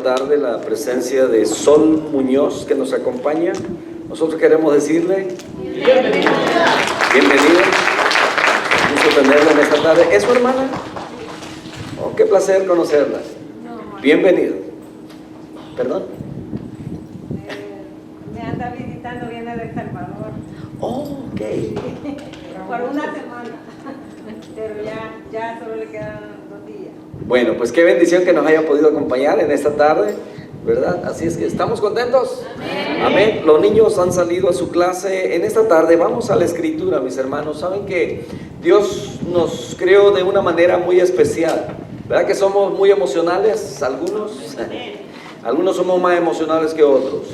tarde la presencia de Sol Muñoz, que nos acompaña. Nosotros queremos decirle bienvenida. Bienvenida. Gusto tenerla en esta tarde. ¿Es su hermana? Oh, qué placer conocerla. Bienvenida. ¿Perdón? Me anda visitando, viene de El Salvador. Oh, ok. Por una semana. Pero ya solo le quedan 2 días. Bueno, pues qué bendición que nos haya podido acompañar en esta tarde, ¿verdad? Así es que estamos contentos. Amén. Amén. Los niños han salido a su clase. En esta tarde vamos a la escritura, mis hermanos. Saben que Dios nos creó de una manera muy especial, ¿verdad? Que somos muy emocionales, algunos somos más emocionales que otros.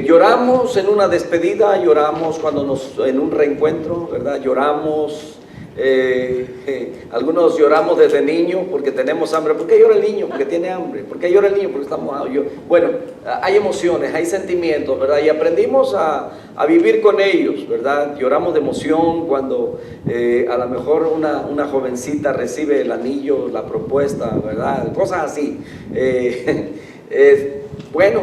Lloramos en una despedida, lloramos cuando en un reencuentro, ¿verdad? Lloramos. Algunos lloramos desde niño porque tenemos hambre. ¿Por qué llora el niño? Porque tiene hambre. ¿Por qué llora el niño? Porque está mojado. Bueno, hay emociones, hay sentimientos, ¿verdad? Y aprendimos a vivir con ellos, ¿verdad? Lloramos de emoción cuando a lo mejor una jovencita recibe el anillo, la propuesta, ¿verdad? Cosas así. Bueno,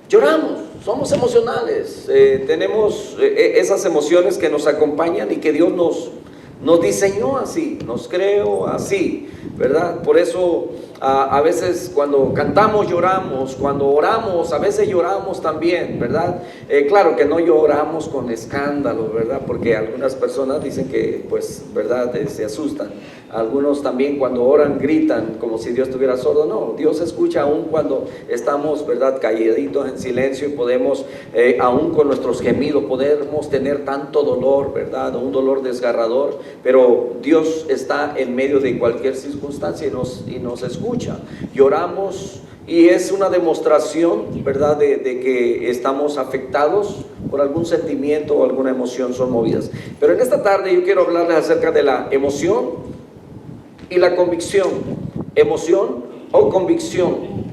lloramos. Somos emocionales. Tenemos esas emociones que nos acompañan y que Dios nos diseñó así, nos creó así, ¿verdad? Por eso a veces cuando cantamos lloramos, cuando oramos a veces lloramos también, ¿verdad? Claro que no lloramos con escándalo, ¿verdad? Porque algunas personas dicen que, pues, ¿verdad? Se asustan. Algunos también cuando oran gritan como si Dios estuviera sordo. No, Dios escucha aún cuando estamos, ¿verdad? Calladitos en silencio y podemos, aún con nuestros gemidos, podemos tener tanto dolor, ¿verdad? Un dolor desgarrador, pero Dios está en medio de cualquier circunstancia y nos escucha. Lloramos y es una demostración, ¿verdad? De que estamos afectados por algún sentimiento o alguna emoción, son movidas. Pero en esta tarde yo quiero hablarles acerca de la emoción y la convicción. Emoción o convicción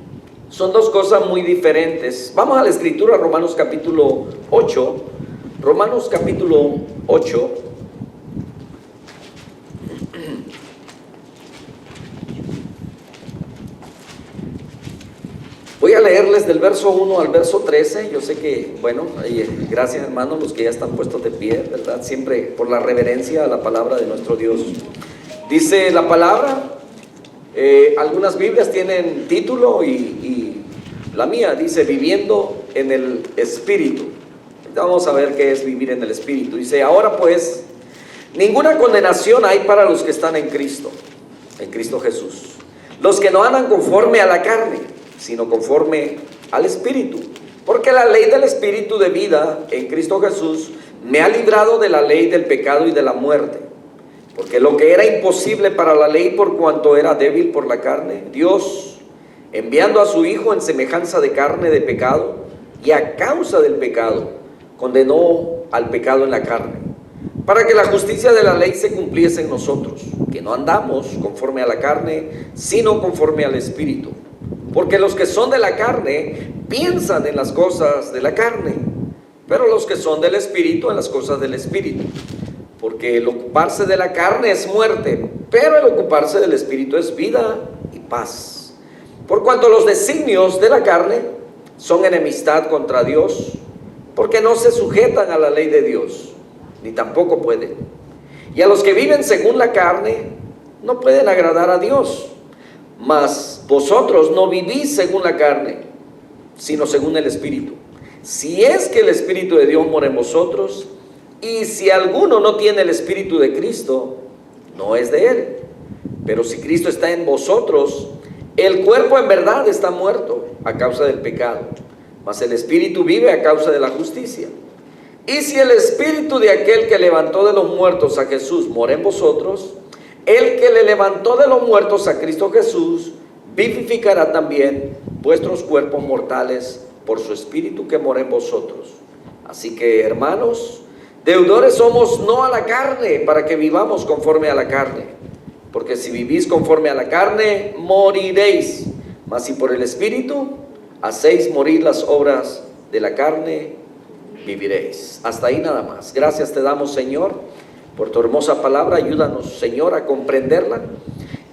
son dos cosas muy diferentes. Vamos a la escritura, Romanos capítulo 8. Romanos capítulo 8. Voy a leerles del verso 1 al verso 13. Yo sé que, bueno, gracias hermanos los que ya están puestos de pie, ¿verdad? Siempre por la reverencia a la palabra de nuestro Dios. Dice la palabra, algunas Biblias tienen título y la mía dice viviendo en el Espíritu. Vamos a ver qué es vivir en el Espíritu. Dice, ahora pues, ninguna condenación hay para los que están en Cristo Jesús. Los que no andan conforme a la carne, sino conforme al Espíritu. Porque la ley del Espíritu de vida en Cristo Jesús me ha librado de la ley del pecado y de la muerte. Porque lo que era imposible para la ley por cuanto era débil por la carne, Dios, enviando a su Hijo en semejanza de carne de pecado, y a causa del pecado, condenó al pecado en la carne, para que la justicia de la ley se cumpliese en nosotros, que no andamos conforme a la carne, sino conforme al Espíritu. Porque los que son de la carne piensan en las cosas de la carne, pero los que son del Espíritu en las cosas del Espíritu. Porque el ocuparse de la carne es muerte, pero el ocuparse del Espíritu es vida y paz. Por cuanto los designios de la carne son enemistad contra Dios, porque no se sujetan a la ley de Dios, ni tampoco pueden. Y a los que viven según la carne no pueden agradar a Dios. Mas vosotros no vivís según la carne, sino según el Espíritu. Si es que el Espíritu de Dios mora en vosotros, y si alguno no tiene el Espíritu de Cristo, no es de él. Pero si Cristo está en vosotros, el cuerpo en verdad está muerto a causa del pecado, mas el Espíritu vive a causa de la justicia. Y si el Espíritu de aquel que levantó de los muertos a Jesús mora en vosotros, el que le levantó de los muertos a Cristo Jesús vivificará también vuestros cuerpos mortales por su Espíritu que mora en vosotros. Así que, hermanos, deudores somos no a la carne, para que vivamos conforme a la carne. Porque si vivís conforme a la carne, moriréis. Mas si por el Espíritu hacéis morir las obras de la carne, viviréis. Hasta ahí nada más. Gracias te damos, Señor, por tu hermosa palabra. Ayúdanos, Señor, a comprenderla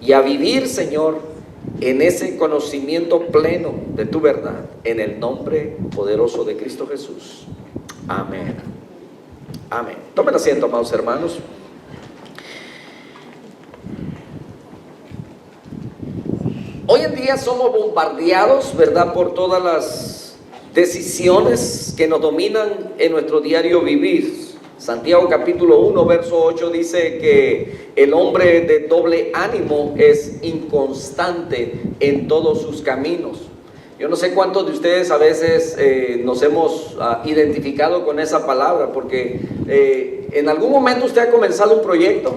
y a vivir, Señor, en ese conocimiento pleno de tu verdad, en el nombre poderoso de Cristo Jesús. Amén. Amén. Tomen asiento, amados hermanos. Hoy en día somos bombardeados, ¿verdad?, por todas las decisiones que nos dominan en nuestro diario vivir. Santiago capítulo 1, verso 8 dice que el hombre de doble ánimo es inconstante en todos sus caminos. Yo no sé cuántos de ustedes a veces nos hemos identificado con esa palabra, porque en algún momento usted ha comenzado un proyecto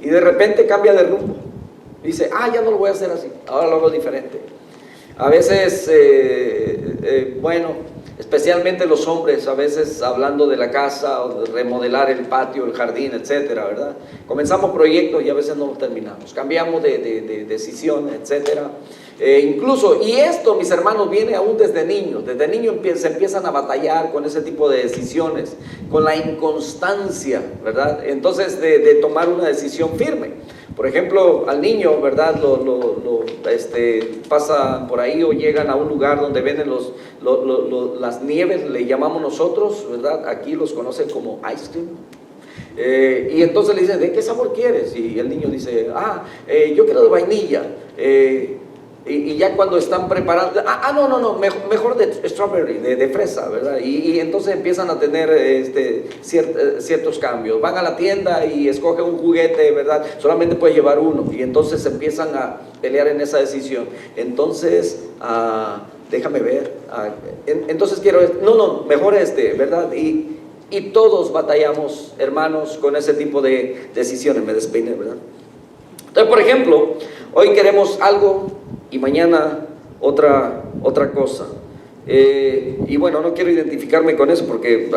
y de repente cambia de rumbo. Dice, ya no lo voy a hacer así, ahora lo hago diferente. A veces, bueno, especialmente los hombres, a veces hablando de la casa, o de remodelar el patio, el jardín, etcétera, ¿verdad? Comenzamos proyectos y a veces no los terminamos. Cambiamos de decisión, etcétera. Incluso, y esto, mis hermanos, viene aún desde niños. Desde niños se empiezan a batallar con ese tipo de decisiones, con la inconstancia, ¿verdad? Entonces, de tomar una decisión firme. Por ejemplo, al niño, ¿verdad? Pasa por ahí o llegan a un lugar donde venden las nieves, le llamamos nosotros, ¿verdad? Aquí los conocen como ice cream. Y entonces le dicen, ¿de qué sabor quieres? Y el niño dice, yo quiero de vainilla. Y ya cuando están preparando, no, mejor de strawberry, de fresa, ¿verdad? Y entonces empiezan a tener ciertos cambios. Van a la tienda y escogen un juguete, ¿verdad? Solamente puede llevar uno. Y entonces empiezan a pelear en esa decisión. Entonces, déjame ver. Entonces quiero, mejor ¿verdad? Y todos batallamos, hermanos, con ese tipo de decisiones. Me despeiné, ¿verdad? Entonces, por ejemplo, hoy queremos algo y mañana otra cosa. Y bueno, no quiero identificarme con eso porque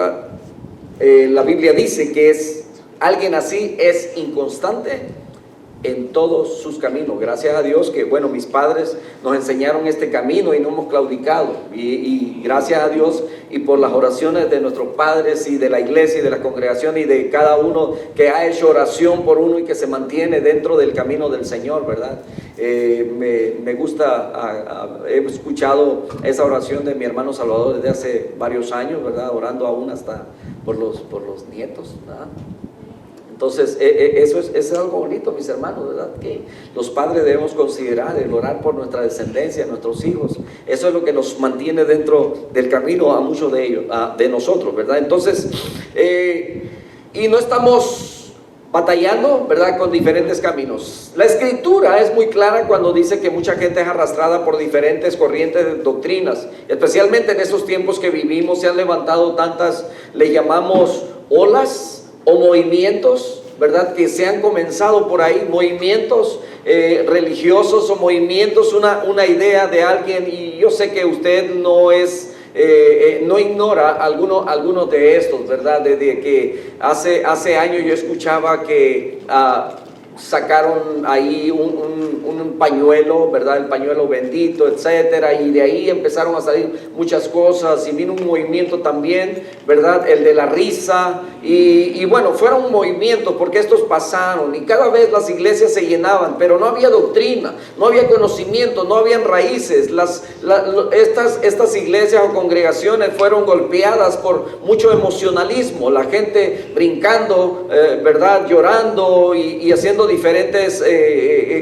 la Biblia dice que alguien así es inconstante en todos sus caminos. Gracias a Dios que, bueno, mis padres nos enseñaron este camino y no hemos claudicado. Y gracias a Dios y por las oraciones de nuestros padres y de la iglesia y de la congregación y de cada uno que ha hecho oración por uno y que se mantiene dentro del camino del Señor, ¿verdad? Me gusta, he escuchado esa oración de mi hermano Salvador desde hace varios años, ¿verdad? Orando aún hasta por los nietos, ¿verdad? Entonces, eso es algo bonito, mis hermanos, ¿verdad? Que los padres debemos considerar el orar por nuestra descendencia, nuestros hijos. Eso es lo que nos mantiene dentro del camino a muchos de ellos, de nosotros, ¿verdad? Entonces, y no estamos batallando, ¿verdad?, con diferentes caminos. La Escritura es muy clara cuando dice que mucha gente es arrastrada por diferentes corrientes de doctrinas. Especialmente en estos tiempos que vivimos se han levantado tantas, le llamamos olas o movimientos, ¿verdad?, que se han comenzado por ahí, movimientos religiosos o movimientos, una idea de alguien, y yo sé que usted no ignora algunos de estos, ¿verdad? Desde que hace años yo escuchaba que sacaron ahí un pañuelo, ¿verdad? El pañuelo bendito, etcétera, y de ahí empezaron a salir muchas cosas, y vino un movimiento también, ¿verdad? El de la risa, y bueno, fueron movimientos porque estos pasaron, y cada vez las iglesias se llenaban, pero no había doctrina, no había conocimiento, no habían raíces. Estas iglesias o congregaciones fueron golpeadas por mucho emocionalismo, la gente brincando, ¿verdad? Llorando y haciendo diferentes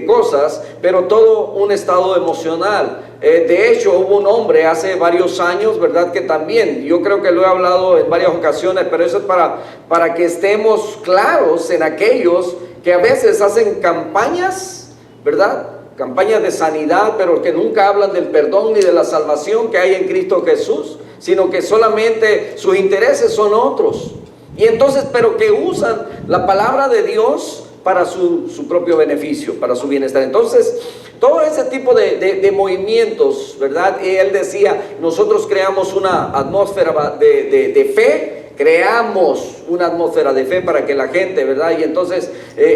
cosas, pero todo un estado emocional. De hecho, hubo un hombre hace varios años, ¿verdad?, que también, yo creo que lo he hablado en varias ocasiones, pero eso es para que estemos claros en aquellos que a veces hacen campañas, ¿verdad?, campañas de sanidad, pero que nunca hablan del perdón ni de la salvación que hay en Cristo Jesús, sino que solamente sus intereses son otros. Y entonces, pero que usan la palabra de Dios para su propio beneficio, para su bienestar. Entonces, todo ese tipo de movimientos, ¿verdad? Y él decía, nosotros creamos una atmósfera de fe, creamos una atmósfera de fe para que la gente, ¿verdad? Y entonces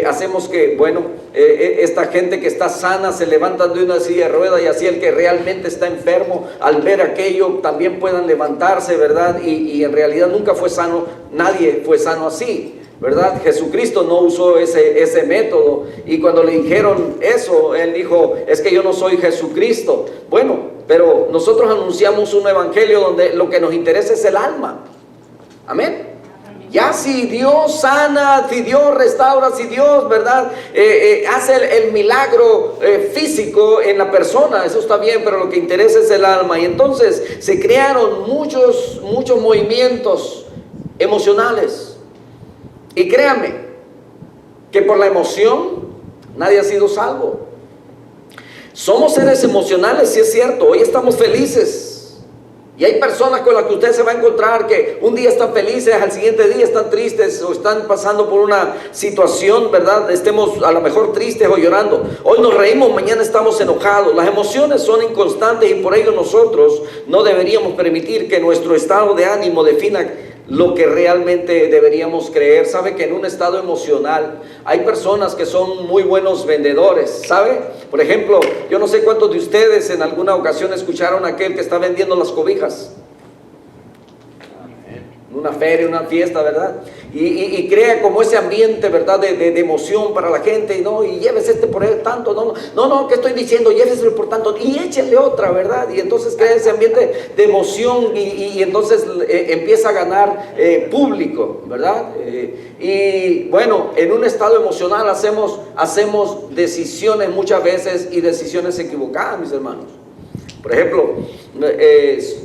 hacemos que, bueno, esta gente que está sana se levantan de una silla de ruedas, y así el que realmente está enfermo, al ver aquello, también puedan levantarse, ¿verdad? Y en realidad nunca fue sano, nadie fue sano así. ¿verdad? Jesucristo no usó ese método, y cuando le dijeron eso, él dijo, es que yo no soy Jesucristo. Bueno, pero nosotros anunciamos un evangelio donde lo que nos interesa es el alma. Amén. Ya si Dios sana, si Dios restaura, si Dios, ¿verdad? Hace el milagro físico en la persona, eso está bien, pero lo que interesa es el alma. Y entonces se crearon muchos movimientos emocionales. Y créanme que por la emoción nadie ha sido salvo. Somos seres emocionales, sí es cierto. Hoy estamos felices. Y hay personas con las que usted se va a encontrar que un día están felices, al siguiente día están tristes o están pasando por una situación, ¿verdad? Estemos a lo mejor tristes o llorando. Hoy nos reímos, mañana estamos enojados. Las emociones son inconstantes y por ello nosotros no deberíamos permitir que nuestro estado de ánimo defina lo que realmente deberíamos creer. Sabe que en un estado emocional hay personas que son muy buenos vendedores, ¿sabe? Por ejemplo, yo no sé cuántos de ustedes en alguna ocasión escucharon a aquel que está vendiendo las cobijas. Una feria, una fiesta, ¿verdad? Y crea como ese ambiente, ¿verdad? De emoción para la gente. Y llévese por él tanto. No, ¿qué estoy diciendo? Lléveselo por tanto. Y échenle otra, ¿verdad? Y entonces crea ese ambiente de emoción y entonces empieza a ganar público, ¿verdad? Y bueno, en un estado emocional hacemos decisiones muchas veces y decisiones equivocadas, mis hermanos. Por ejemplo,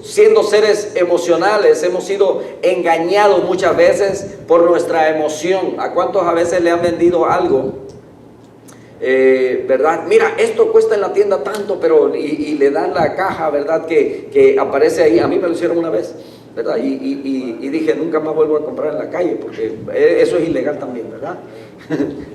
siendo seres emocionales, hemos sido engañados muchas veces por nuestra emoción. ¿A cuántos a veces le han vendido algo? ¿Verdad? Mira, esto cuesta en la tienda tanto, pero y le dan la caja, ¿verdad? Que aparece ahí. A mí me lo hicieron una vez, ¿verdad? Y dije, nunca más vuelvo a comprar en la calle, porque eso es ilegal también, ¿verdad?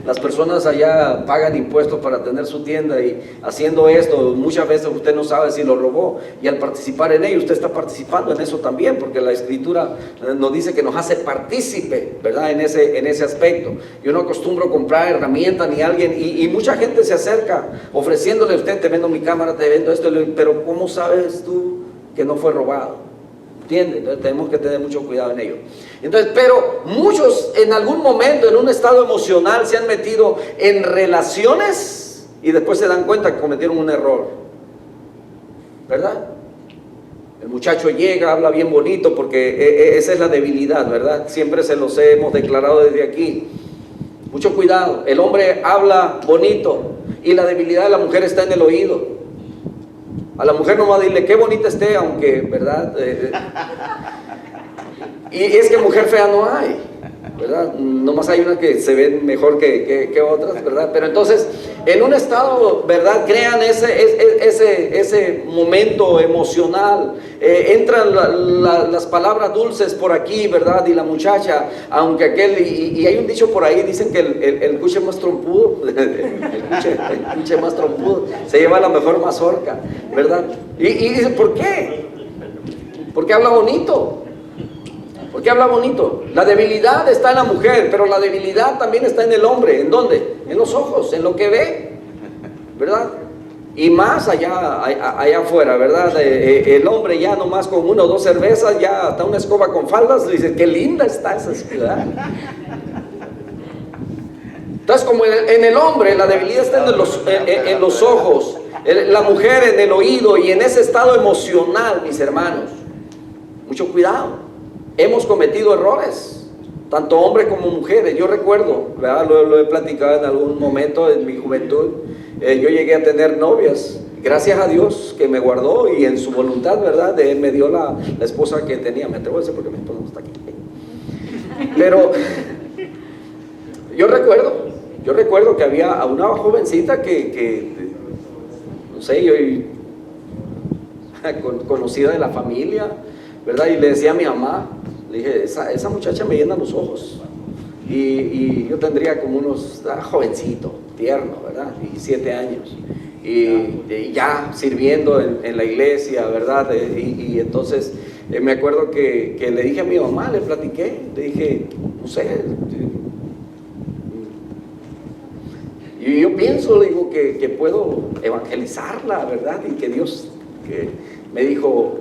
Las personas allá pagan impuestos para tener su tienda, y haciendo esto muchas veces usted no sabe si lo robó, y al participar en ello usted está participando en eso también, porque la Escritura nos dice que nos hace partícipe, ¿verdad? En ese aspecto. Yo no acostumbro comprar herramientas ni alguien, y mucha gente se acerca ofreciéndole a usted, te vendo mi cámara, te vendo esto, pero ¿cómo sabes tú que no fue robado? ¿Entiendes? Entonces tenemos que tener mucho cuidado en ello. Entonces, pero muchos en algún momento en un estado emocional se han metido en relaciones y después se dan cuenta que cometieron un error, ¿verdad? El muchacho llega, habla bien bonito, porque esa es la debilidad, ¿verdad? Siempre se los hemos declarado desde aquí. Mucho cuidado, el hombre habla bonito y la debilidad de la mujer está en el oído. A la mujer nomás dile, qué bonita esté, aunque, ¿verdad? Y es que mujer fea no hay, ¿verdad? Nomás hay unas que se ven mejor que otras, ¿verdad? Pero entonces, en un estado, ¿verdad? Crean ese momento emocional. Entran las palabras dulces por aquí, ¿verdad? Y la muchacha, aunque aquel, y hay un dicho por ahí, dicen que el cuche más trompudo, el cuche más trompudo, se lleva la mejor mazorca, ¿verdad? Y dicen, ¿por qué? Porque habla bonito. ¿Por qué habla bonito? La debilidad está en la mujer, pero la debilidad también está en el hombre. ¿En dónde? En los ojos, en lo que ve, ¿verdad? Y más allá afuera, ¿verdad? El hombre ya nomás con 1 o 2 cervezas, ya hasta una escoba con faldas, le dice, qué linda está esa ciudad. Entonces, como en el hombre la debilidad está en los ojos, la mujer en el oído y en ese estado emocional, mis hermanos, mucho cuidado. Hemos cometido errores, tanto hombres como mujeres. Yo recuerdo, ¿verdad? Lo he platicado en algún momento en mi juventud. Yo llegué a tener novias, gracias a Dios que me guardó y en su voluntad, ¿verdad? Él me dio la esposa que tenía. Me atrevo a decir porque mi esposa no está aquí. Pero yo recuerdo que había una jovencita que no sé, yo conocida de la familia, ¿verdad? Y le decía a mi mamá, le dije, esa muchacha me llena los ojos. Y yo tendría como unos, jovencito, tierno, ¿verdad? 17 años. Y ya sirviendo en la iglesia, ¿verdad? Y entonces me acuerdo que le dije a mi mamá, le platiqué, le dije, no sé. Y yo pienso, le digo, que puedo evangelizarla, ¿verdad? Y que Dios me dijo,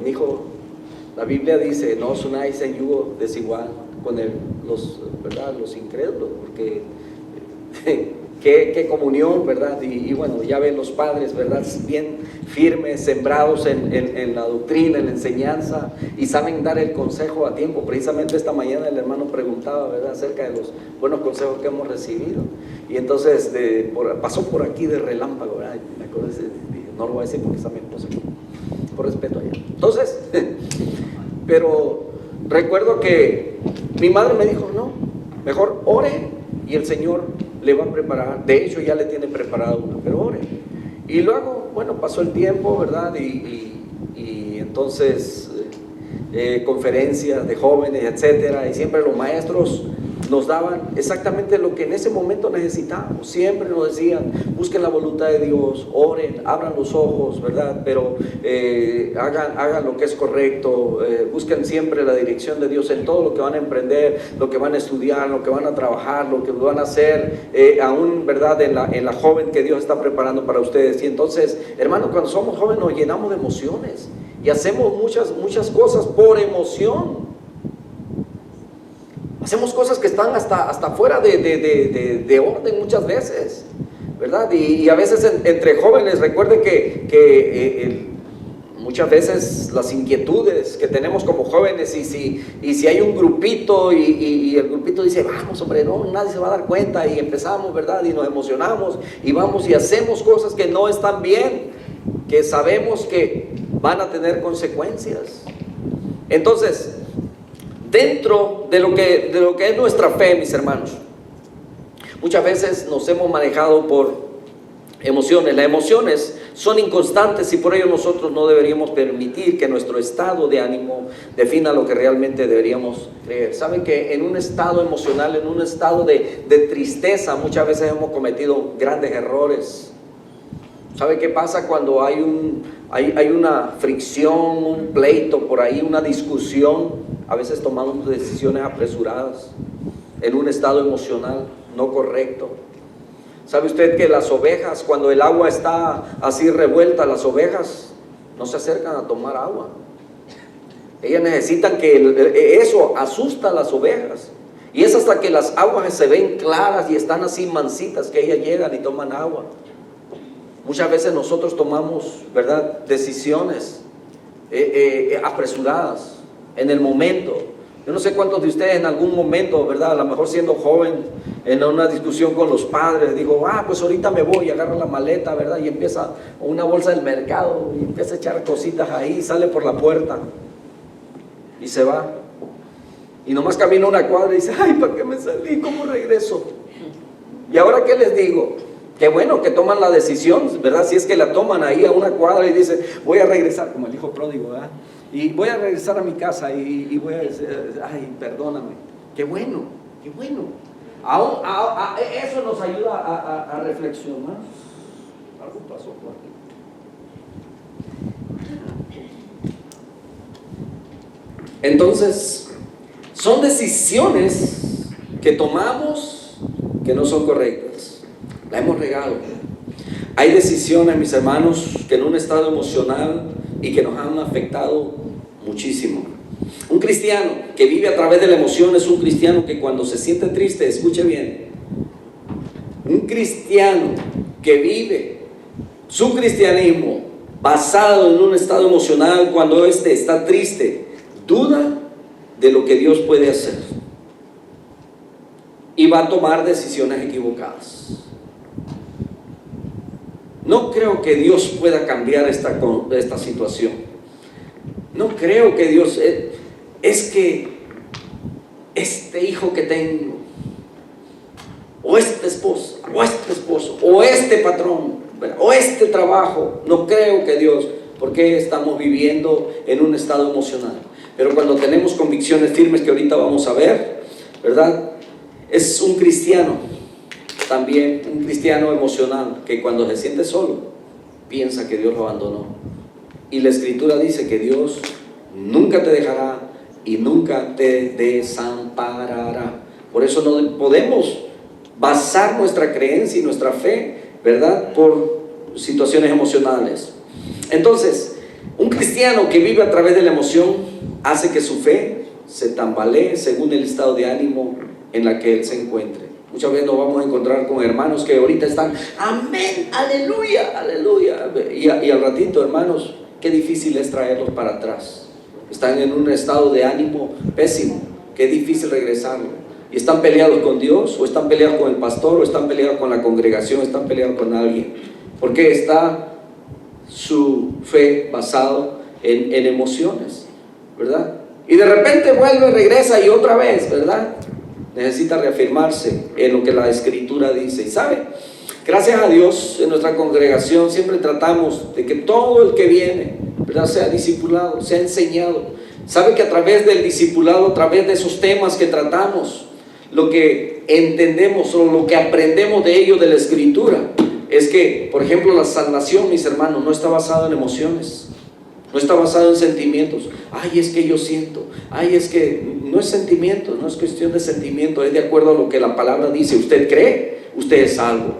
la Biblia dice, no os unáis en yugo desigual ¿verdad? Los incrédulos, porque qué comunión, ¿verdad? Y bueno, ya ven los padres, ¿verdad? Bien firmes, sembrados en la doctrina, en la enseñanza, y saben dar el consejo a tiempo. Precisamente esta mañana el hermano preguntaba, ¿verdad?, acerca de los buenos consejos que hemos recibido, y entonces pasó por aquí de relámpago, ¿verdad? Me acuerdo, dije, no lo voy a decir porque está mi esposa aquí, por respeto a ella. Entonces, pero recuerdo que mi madre me dijo, no, mejor ore y el Señor le va a preparar. De hecho ya le tiene preparado una, pero ore. Y luego, bueno, pasó el tiempo, ¿verdad? Y entonces conferencias de jóvenes, etcétera, y siempre los maestros nos daban exactamente lo que en ese momento necesitábamos. Siempre nos decían, busquen la voluntad de Dios, oren, abran los ojos, ¿verdad? Pero hagan lo que es correcto, busquen siempre la dirección de Dios en todo lo que van a emprender, lo que van a estudiar, lo que van a trabajar, lo que van a hacer, aún, ¿verdad?, en la joven que Dios está preparando para ustedes. Y entonces, hermanos, cuando somos jóvenes nos llenamos de emociones y hacemos muchas cosas por emoción. Hacemos cosas que están hasta fuera de orden muchas veces, ¿verdad? Y a veces entre jóvenes, recuerden que muchas veces las inquietudes que tenemos como jóvenes, y si hay un grupito y el grupito dice, vamos hombre, no, nadie se va a dar cuenta, y empezamos, ¿verdad?, y nos emocionamos y vamos y hacemos cosas que no están bien, que sabemos que van a tener consecuencias. Entonces, dentro de lo que es nuestra fe, mis hermanos, muchas veces nos hemos manejado por emociones. Las emociones son inconstantes y por ello nosotros no deberíamos permitir que nuestro estado de ánimo defina lo que realmente deberíamos creer. Saben que en un estado emocional, en un estado de tristeza, muchas veces hemos cometido grandes errores. ¿Sabe qué pasa cuando hay una fricción, un pleito por ahí, una discusión? A veces tomamos decisiones apresuradas en un estado emocional no correcto. ¿Sabe usted que las ovejas, cuando el agua está así revuelta, las ovejas no se acercan a tomar agua? Ellas necesitan eso asusta a las ovejas. Y es hasta que las aguas se ven claras y están así mansitas que ellas llegan y toman agua. Muchas veces nosotros tomamos, ¿verdad?, decisiones apresuradas en el momento. Yo no sé cuántos de ustedes en algún momento, ¿verdad?, a lo mejor siendo joven, en una discusión con los padres, digo, pues ahorita me voy, y agarra la maleta, ¿verdad?, y empieza una bolsa del mercado y empieza a echar cositas ahí, sale por la puerta y se va. Y nomás camina una cuadra y dice, ay, ¿para qué me salí? ¿Cómo regreso? ¿Y ahora qué les digo? Qué bueno que toman la decisión, ¿verdad? Si es que la toman ahí a una cuadra y dicen, voy a regresar, como el hijo pródigo, ¿verdad? Y voy a regresar a mi casa y voy a decir, ay, perdóname. Qué bueno, qué bueno. Eso nos ayuda a reflexionar. Algo pasó por aquí. Entonces, son decisiones que tomamos que no son correctas. La hemos regado. Hay decisiones, mis hermanos, que en un estado emocional y que nos han afectado muchísimo. Un cristiano que vive a través de la emoción es un cristiano que cuando se siente triste, escuche bien, un cristiano que vive su cristianismo basado en un estado emocional, cuando éste está triste, duda de lo que Dios puede hacer y va a tomar decisiones equivocadas. No creo que Dios pueda cambiar esta situación. No creo que Dios... Es que este hijo que tengo, o esta esposa, o este esposo, o este patrón, o este trabajo, no creo que Dios... Porque estamos viviendo en un estado emocional. Pero cuando tenemos convicciones firmes, que ahorita vamos a ver, ¿verdad? Es un cristiano, también un cristiano emocional, que cuando se siente solo, piensa que Dios lo abandonó. Y la Escritura dice que Dios nunca te dejará y nunca te desamparará. Por eso no podemos basar nuestra creencia y nuestra fe, ¿verdad?, por situaciones emocionales. Entonces, un cristiano que vive a través de la emoción hace que su fe se tambalee según el estado de ánimo en la que él se encuentre. Muchas veces nos vamos a encontrar con hermanos que ahorita están, amén, aleluya, aleluya, y al ratito, hermanos, qué difícil es traerlos para atrás. Están en un estado de ánimo pésimo, qué difícil regresarlo. Y están peleados con Dios, o están peleados con el pastor, o están peleados con la congregación, están peleados con alguien, porque está su fe basado en emociones, ¿verdad? Y de repente vuelve, regresa y otra vez, ¿verdad? Necesita reafirmarse en lo que la Escritura dice. Y sabe, gracias a Dios, en nuestra congregación siempre tratamos de que todo el que viene, ¿verdad?, sea discipulado, sea enseñado. Sabe que a través del discipulado, a través de esos temas que tratamos, lo que entendemos o lo que aprendemos de ello, de la Escritura, es que, por ejemplo, la salvación, mis hermanos, no está basada en emociones. No está basado en sentimientos. Ay, es que yo siento. Ay, es que no es sentimiento, no es cuestión de sentimiento, es de acuerdo a lo que la palabra dice. Usted cree, usted es salvo.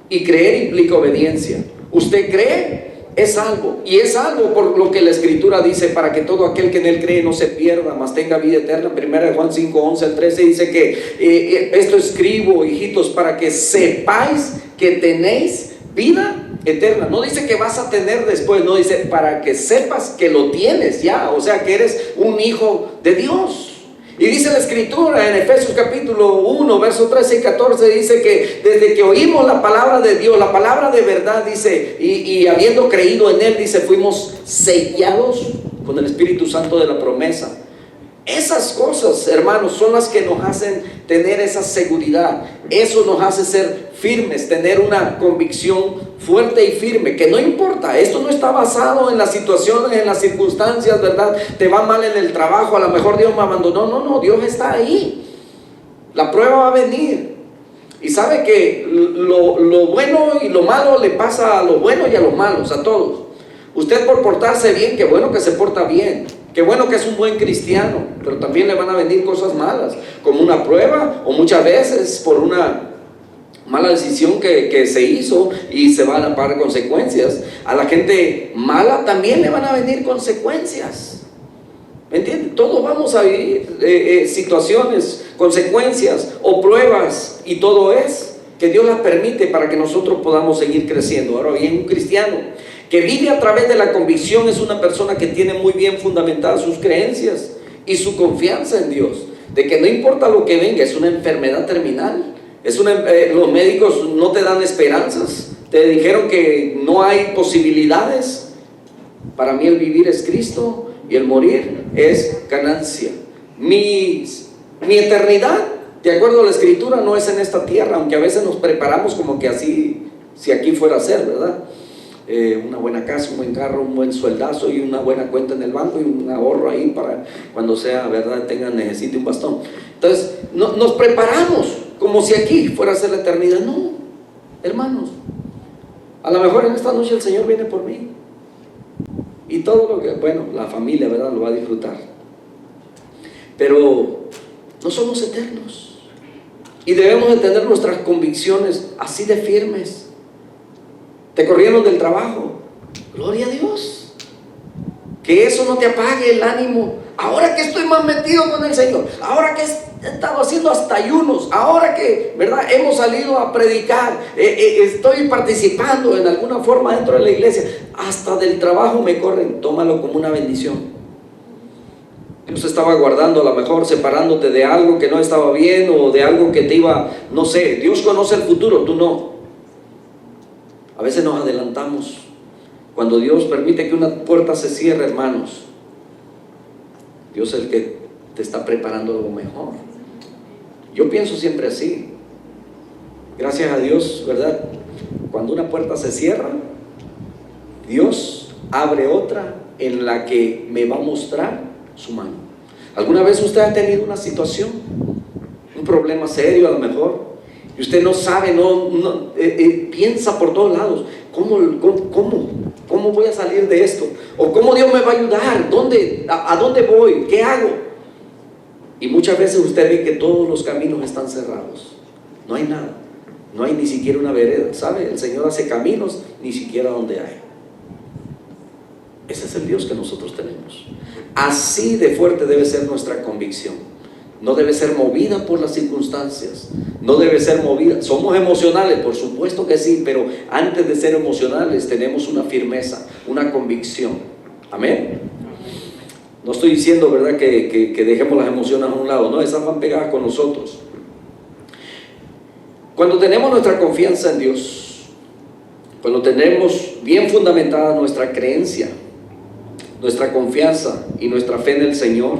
Y creer implica obediencia. Usted cree, es salvo. Y es salvo por lo que la Escritura dice, para que todo aquel que en él cree no se pierda, mas tenga vida eterna. 1 Juan 5, 11 al 13 dice que esto escribo, hijitos, para que sepáis que tenéis vida eterna. No dice que vas a tener después, no, dice para que sepas que lo tienes ya, o sea que eres un hijo de Dios. Y dice la Escritura en Efesios capítulo 1, versos 13 y 14, dice que desde que oímos la palabra de Dios, la palabra de verdad, dice, y habiendo creído en él, dice, fuimos sellados con el Espíritu Santo de la promesa. Esas cosas, hermanos, son las que nos hacen tener esa seguridad. Eso nos hace ser firmes, tener una convicción fuerte y firme, que no importa, esto no está basado en las situaciones, en las circunstancias, ¿verdad? Te va mal en el trabajo, a lo mejor Dios me abandonó. No, Dios está ahí. La prueba va a venir. Y sabe que lo bueno y lo malo le pasa a los buenos y a los malos, a todos. Usted por portarse bien, qué bueno que se porta bien, qué bueno que es un buen cristiano, pero también le van a venir cosas malas, como una prueba, o muchas veces por una mala decisión que se hizo y se van a pagar consecuencias. A la gente mala también le van a venir consecuencias. ¿Me entienden? Todos vamos a vivir situaciones, consecuencias o pruebas, y todo es que Dios las permite para que nosotros podamos seguir creciendo. Ahora bien, un cristiano que vive a través de la convicción es una persona que tiene muy bien fundamentadas sus creencias y su confianza en Dios, de que no importa lo que venga, es una enfermedad terminal. Los médicos no te dan esperanzas, te dijeron que no hay posibilidades. Para mí el vivir es Cristo y el morir es ganancia. Mi eternidad, de acuerdo a la Escritura, no es en esta tierra, aunque a veces nos preparamos como que así, si aquí fuera a ser, ¿verdad? Una buena casa, un buen carro, un buen sueldazo y una buena cuenta en el banco y un ahorro ahí para cuando sea, ¿verdad?, necesite un bastón. Entonces nos preparamos como si aquí fuera a ser la eternidad. No, hermanos, a lo mejor en esta noche el Señor viene por mí y todo lo que, bueno, la familia, ¿verdad?, lo va a disfrutar, pero no somos eternos y debemos de tener nuestras convicciones así de firmes. Te corrieron del trabajo, gloria a Dios, que eso no te apague el ánimo. Ahora que estoy más metido con el Señor, ahora que he estado haciendo hasta ayunos, ahora que, ¿verdad?, hemos salido a predicar, estoy participando en alguna forma dentro de la iglesia, hasta del trabajo me corren. Tómalo como una bendición. Dios estaba guardando, a lo mejor separándote de algo que no estaba bien, o de algo que te iba, no sé. Dios conoce el futuro, tú no. A veces nos adelantamos. Cuando Dios permite que una puerta se cierre, hermanos, Dios es el que te está preparando algo mejor. Yo pienso siempre así. Gracias a Dios, ¿verdad? Cuando una puerta se cierra, Dios abre otra en la que me va a mostrar su mano. ¿Alguna vez usted ha tenido una situación, un problema serio a lo mejor, y usted no sabe, piensa por todos lados, ¿cómo voy a salir de esto? ¿O cómo Dios me va a ayudar? ¿A dónde voy? ¿Qué hago? Y muchas veces usted ve que todos los caminos están cerrados. No hay nada. No hay ni siquiera una vereda, ¿sabe? El Señor hace caminos ni siquiera donde hay. Ese es el Dios que nosotros tenemos. Así de fuerte debe ser nuestra convicción. No debe ser movida por las circunstancias. No debe ser movida. Somos emocionales, por supuesto que sí, pero antes de ser emocionales tenemos una firmeza, una convicción. Amén. No estoy diciendo, ¿verdad?, que dejemos las emociones a un lado. No, esas van pegadas con nosotros. Cuando tenemos nuestra confianza en Dios, cuando tenemos bien fundamentada nuestra creencia, nuestra confianza y nuestra fe en el Señor,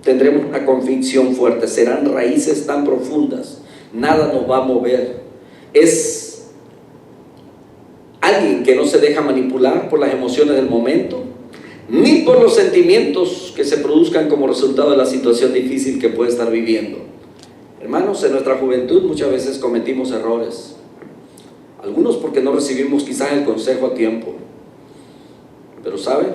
tendremos una convicción fuerte. Serán raíces tan profundas, nada nos va a mover. Es alguien que no se deja manipular por las emociones del momento, ni por los sentimientos que se produzcan como resultado de la situación difícil que puede estar viviendo. Hermanos, en nuestra juventud muchas veces cometimos errores. Algunos porque no recibimos quizás el consejo a tiempo. Pero ¿saben?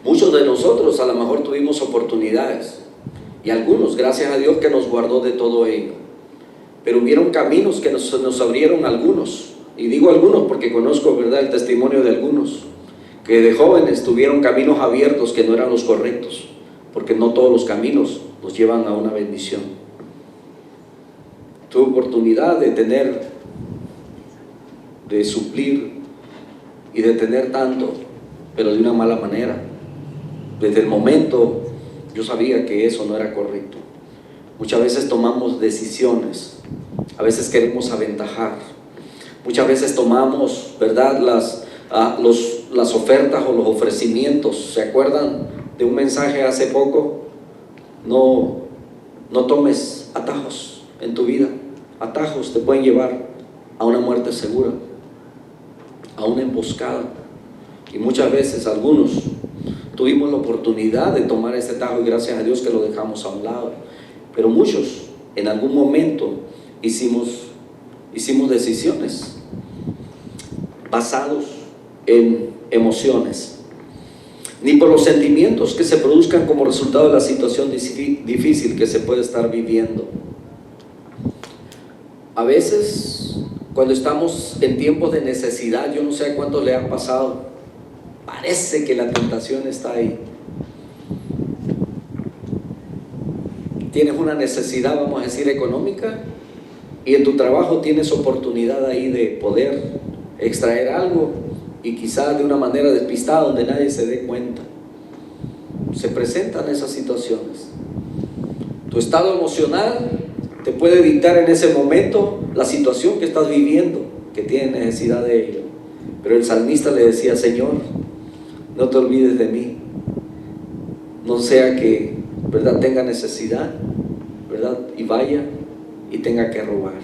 Muchos de nosotros a lo mejor tuvimos oportunidades. Y algunos, gracias a Dios, que nos guardó de todo ello. Pero hubieron caminos que nos abrieron algunos. Y digo algunos porque conozco, ¿verdad?, el testimonio de algunos. Que de jóvenes tuvieron caminos abiertos que no eran los correctos. Porque no todos los caminos nos llevan a una bendición. Tuve oportunidad de suplir y de tener tanto, pero de una mala manera. Desde el momento yo sabía que eso no era correcto. Muchas veces tomamos decisiones, a veces queremos aventajar, muchas veces tomamos, ¿verdad?, las ofertas o los ofrecimientos. ¿Se acuerdan de un mensaje hace poco? No tomes atajos en tu vida. Atajos te pueden llevar a una muerte segura, a una emboscada. Y muchas veces algunos tuvimos la oportunidad de tomar ese atajo y gracias a Dios que lo dejamos a un lado. Pero muchos en algún momento hicimos decisiones basados en emociones, ni por los sentimientos que se produzcan como resultado de la situación difícil que se puede estar viviendo. A veces, cuando estamos en tiempos de necesidad, yo no sé a cuántos le ha pasado, parece que la tentación está ahí. Tienes una necesidad, vamos a decir, económica, y en tu trabajo tienes oportunidad ahí de poder extraer algo, y quizás de una manera despistada donde nadie se dé cuenta. Se presentan esas situaciones. Tu estado emocional te puede dictar en ese momento la situación que estás viviendo, que tienes necesidad de ello. Pero el salmista le decía: Señor, no te olvides de mí, no sea que, ¿verdad?, tenga necesidad, ¿verdad?, y vaya y tenga que robar.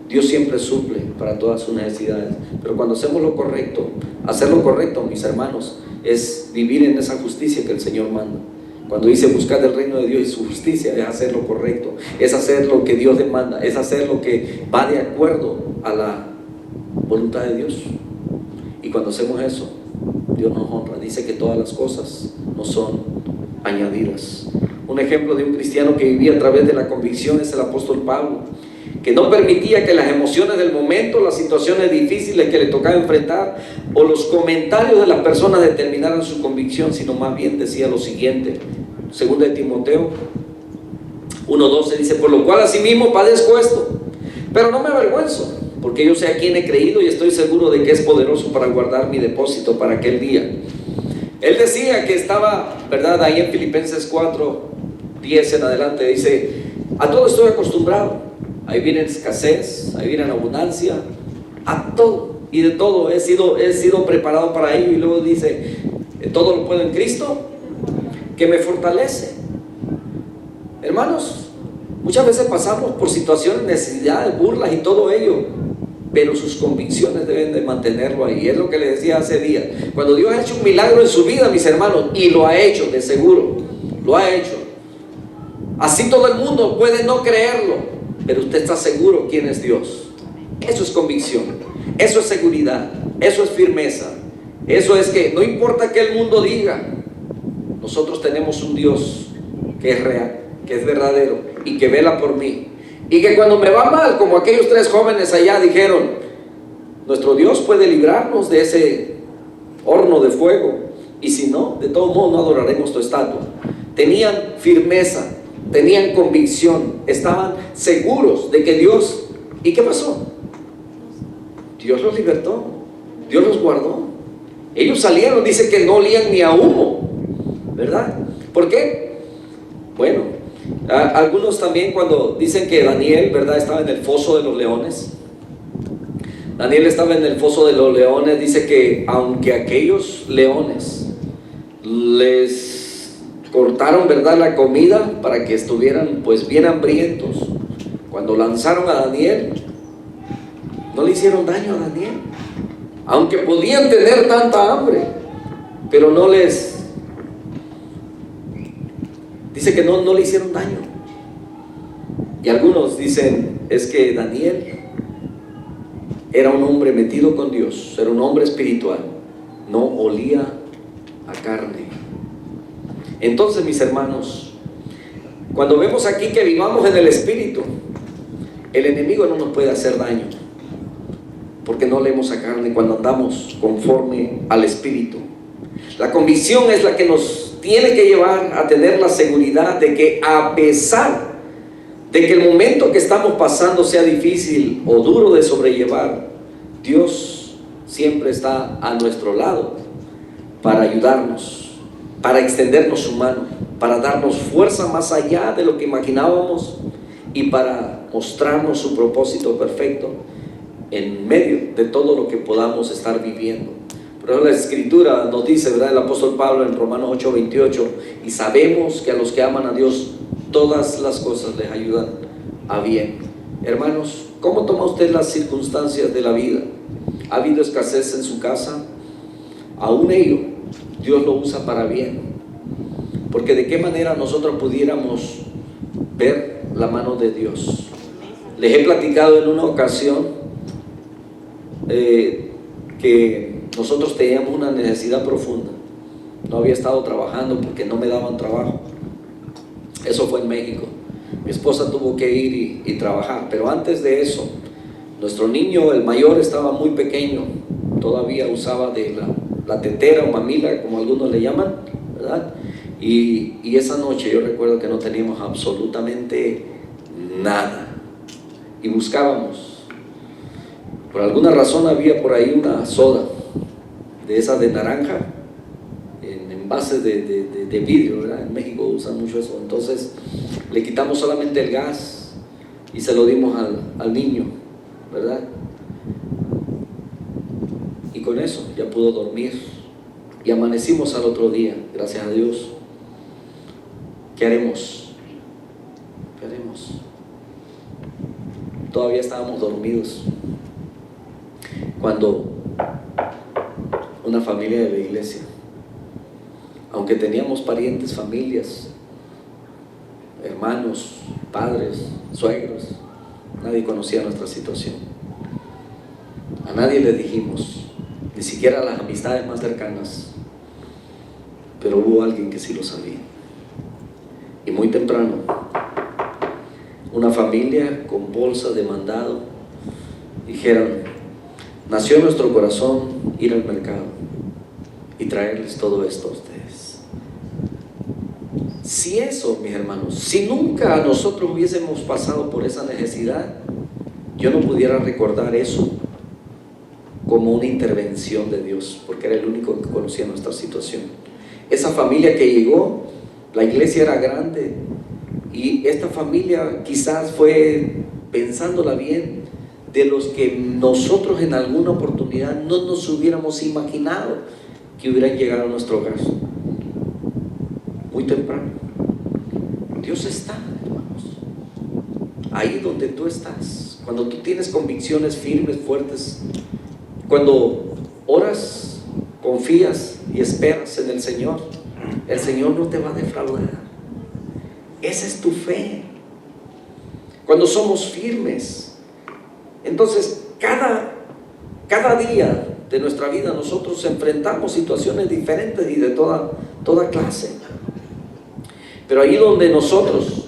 Dios siempre suple para todas sus necesidades, pero cuando hacemos lo correcto, hacer lo correcto, mis hermanos, es vivir en esa justicia que el Señor manda. Cuando dice buscar el reino de Dios y su justicia, es hacer lo correcto, es hacer lo que Dios demanda, es hacer lo que va de acuerdo a la voluntad de Dios. Y cuando hacemos eso, Dios nos honra. Dice que todas las cosas nos son añadidas. Un ejemplo de un cristiano que vivía a través de la convicción es el apóstol Pablo, que no permitía que las emociones del momento, las situaciones difíciles que le tocaba enfrentar o los comentarios de las personas determinaran su convicción, sino más bien decía lo siguiente. Según de Timoteo 1:12 dice: por lo cual asimismo padezco esto, pero no me avergüenzo, porque yo sé a quién he creído y estoy seguro de que es poderoso para guardar mi depósito para aquel día. Él decía que estaba, ¿verdad?, ahí en Filipenses 4:10 en adelante, dice: a todo estoy acostumbrado. Ahí viene escasez, ahí viene abundancia, a todo y de todo he sido preparado para ello. Y luego dice: todo lo puedo en Cristo que me fortalece. Hermanos, muchas veces pasamos por situaciones, necesidades, burlas y todo ello, pero sus convicciones deben de mantenerlo ahí. Es lo que le decía hace días. Cuando Dios ha hecho un milagro en su vida, mis hermanos, y lo ha hecho de seguro, lo ha hecho. Así todo el mundo puede no creerlo, pero usted está seguro quién es Dios. Eso es convicción, eso es seguridad, eso es firmeza. Eso es que no importa que el mundo diga, nosotros tenemos un Dios que es real, que es verdadero y que vela por mí. Y que cuando me va mal, como aquellos 3 jóvenes allá dijeron, nuestro Dios puede librarnos de ese horno de fuego. y si no, de todos modos no adoraremos tu estatua. Tenían firmeza, tenían convicción, estaban seguros de que Dios... ¿Y qué pasó? Dios los libertó, Dios los guardó. Ellos salieron, dice que no olían ni a humo, ¿verdad? ¿Por qué? Bueno, algunos también cuando dicen que Daniel, ¿verdad?, estaba en el foso de los leones. Daniel estaba en el foso de los leones. Dice que aunque aquellos leones les cortaron, ¿verdad?, la comida para que estuvieran pues bien hambrientos, cuando lanzaron a Daniel, no le hicieron daño a Daniel, aunque podían tener tanta hambre, pero no les... Dice que no le hicieron daño. Y algunos dicen, es que Daniel era un hombre metido con Dios, era un hombre espiritual, no olía a carne. Entonces, mis hermanos, cuando vemos aquí que vivamos en el Espíritu, el enemigo no nos puede hacer daño, porque no olemos a carne cuando andamos conforme al Espíritu. La convicción es la que nos tiene que llevar a tener la seguridad de que, a pesar de que el momento que estamos pasando sea difícil o duro de sobrellevar, Dios siempre está a nuestro lado para ayudarnos, para extendernos su mano, para darnos fuerza más allá de lo que imaginábamos y para mostrarnos su propósito perfecto en medio de todo lo que podamos estar viviendo. Pero la Escritura nos dice, ¿verdad?, el apóstol Pablo en Romanos 8:28, y sabemos que a los que aman a Dios todas las cosas les ayudan a bien. Hermanos, ¿cómo toma usted las circunstancias de la vida? ¿Ha habido escasez en su casa? Aún ello, Dios lo usa para bien. Porque de qué manera nosotros pudiéramos ver la mano de Dios. Les he platicado en una ocasión que nosotros teníamos una necesidad profunda. No había estado trabajando porque no me daban trabajo. Eso fue en México. Mi esposa tuvo que ir y trabajar, pero antes de eso, nuestro niño, el mayor, estaba muy pequeño, todavía usaba de la tetera o mamila, como algunos le llaman, ¿verdad? Y esa noche yo recuerdo que no teníamos absolutamente nada, y buscábamos. Por alguna razón había por ahí una soda, de esas de naranja, en envases de vidrio, ¿verdad? En México usan mucho eso. Entonces le quitamos solamente el gas y se lo dimos al niño, ¿verdad? Y con eso ya pudo dormir y amanecimos al otro día, gracias a Dios. ¿Qué haremos? ¿Qué haremos? Todavía estábamos dormidos cuando una familia de la iglesia, aunque teníamos parientes, familias, hermanos, padres, suegros, nadie conocía nuestra situación. A nadie le dijimos, ni siquiera a las amistades más cercanas, pero hubo alguien que sí lo sabía. Y muy temprano, una familia con bolsa de mandado dijeron, nació en nuestro corazón ir al mercado y traerles todo esto a ustedes. Si eso, mis hermanos, si nunca nosotros hubiésemos pasado por esa necesidad, yo no pudiera recordar eso como una intervención de Dios, porque era el único que conocía nuestra situación. Esa familia que llegó, la iglesia era grande, y esta familia quizás fue, pensándola bien, de los que nosotros en alguna oportunidad no nos hubiéramos imaginado que hubieran llegado a nuestro hogar. Muy temprano. Dios está, hermanos, ahí donde tú estás. Cuando tú tienes convicciones firmes, fuertes, cuando oras, confías y esperas en el Señor no te va a defraudar. Esa es tu fe. Cuando somos firmes, entonces cada día de nuestra vida nosotros enfrentamos situaciones diferentes y de toda clase. Pero ahí donde nosotros,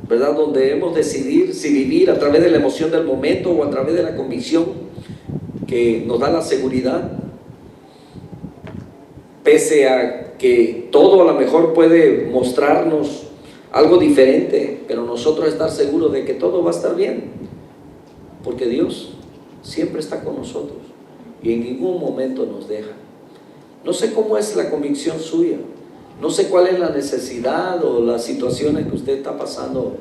¿verdad?, donde debemos decidir si vivir a través de la emoción del momento o a través de la convicción que nos da la seguridad, pese a que todo a lo mejor puede mostrarnos algo diferente, pero nosotros estar seguros de que todo va a estar bien, porque Dios siempre está con nosotros y en ningún momento nos deja. No sé cómo es la convicción suya, no sé cuál es la necesidad o las situaciones que usted está pasando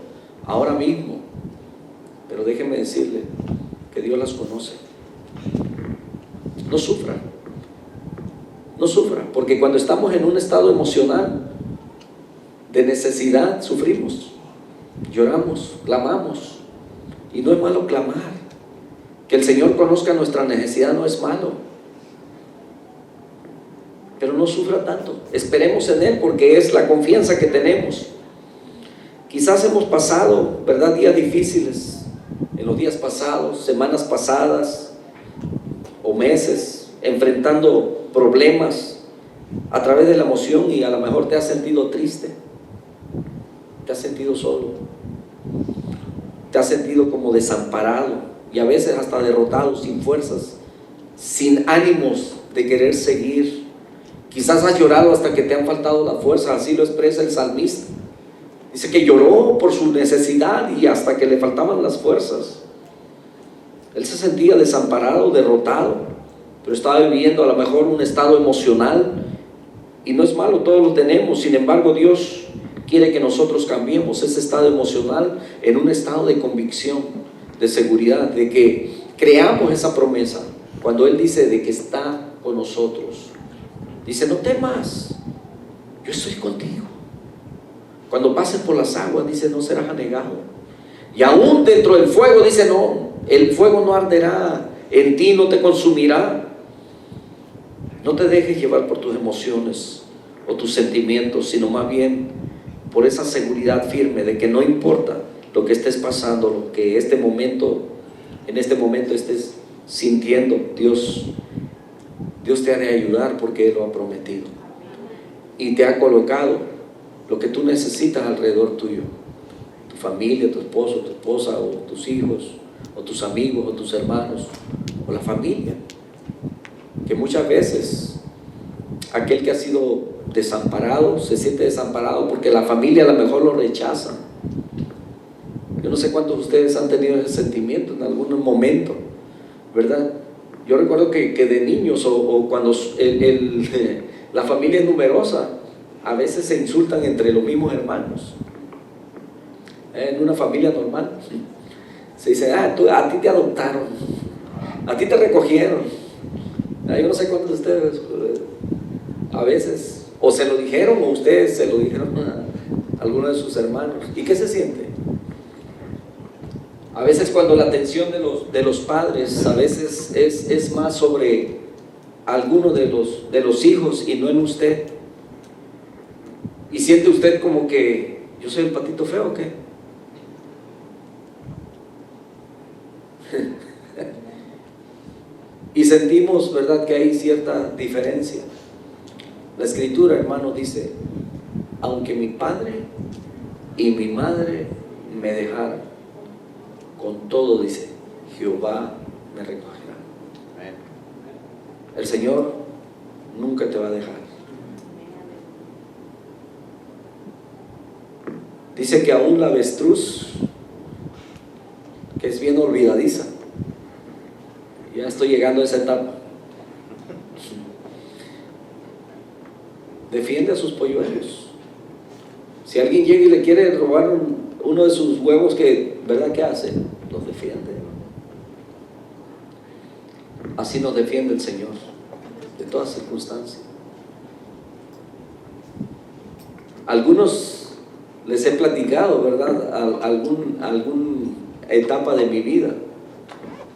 ahora mismo, pero déjeme decirle que Dios las conoce. No sufra, no sufra, porque cuando estamos en un estado emocional de necesidad, sufrimos, lloramos, clamamos, y no es malo clamar. Que el Señor conozca nuestra necesidad no es malo, pero no sufra tanto. Esperemos en Él, porque es la confianza que tenemos. Quizás hemos pasado, ¿verdad?, días difíciles en los días pasados, semanas pasadas o meses, enfrentando problemas a través de la emoción, y a lo mejor te has sentido triste, te has sentido solo, te has sentido como desamparado y a veces hasta derrotado, sin fuerzas, sin ánimos de querer seguir. Quizás has llorado hasta que te han faltado las fuerzas, así lo expresa el salmista. Dice que lloró por su necesidad y hasta que le faltaban las fuerzas. Él se sentía desamparado, derrotado, pero estaba viviendo a lo mejor un estado emocional, y no es malo, todos lo tenemos. Sin embargo, Dios quiere que nosotros cambiemos ese estado emocional en un estado de convicción, de seguridad, de que creamos esa promesa. Cuando Él dice de que está con nosotros, dice: no temas, yo estoy contigo. Cuando pases por las aguas, dice, no serás anegado. Y aún dentro del fuego, dice, no, el fuego no arderá en ti, no te consumirá. No te dejes llevar por tus emociones o tus sentimientos, sino más bien por esa seguridad firme de que no importa lo que estés pasando, lo que en este momento estés sintiendo, Dios te ha de ayudar, porque Él lo ha prometido y te ha colocado lo que tú necesitas alrededor tuyo: tu familia, tu esposo, tu esposa, o tus hijos, o tus amigos, o tus hermanos, o la familia. Que muchas veces aquel que ha sido desamparado se siente desamparado porque la familia a lo mejor lo rechaza. Yo no sé cuántos de ustedes han tenido ese sentimiento en algún momento, ¿verdad? Yo recuerdo que de niños, o cuando la familia es numerosa, a veces se insultan entre los mismos hermanos. En una familia normal se dice: a ti te adoptaron, a ti te recogieron. Yo no sé cuántos de ustedes a veces o se lo dijeron, o ustedes se lo dijeron a alguno de sus hermanos. ¿Y qué se siente? A veces cuando la atención de los padres a veces es más sobre alguno de los hijos y no en usted, y siente usted como que yo soy el patito feo, ¿o qué? Y sentimos, ¿verdad?, que hay cierta diferencia. La Escritura, hermano, dice: aunque mi padre y mi madre me dejaran, con todo, dice, Jehová me recogerá. El Señor nunca te va a dejar. Dice que aún la avestruz, que es bien olvidadiza, ya estoy llegando a esa etapa, defiende a sus polluelos. Si alguien llega y le quiere robar uno de sus huevos, ¿verdad qué hace? Los defiende. Así nos defiende el Señor de todas circunstancias. Algunos les he platicado, ¿verdad?, alguna etapa de mi vida,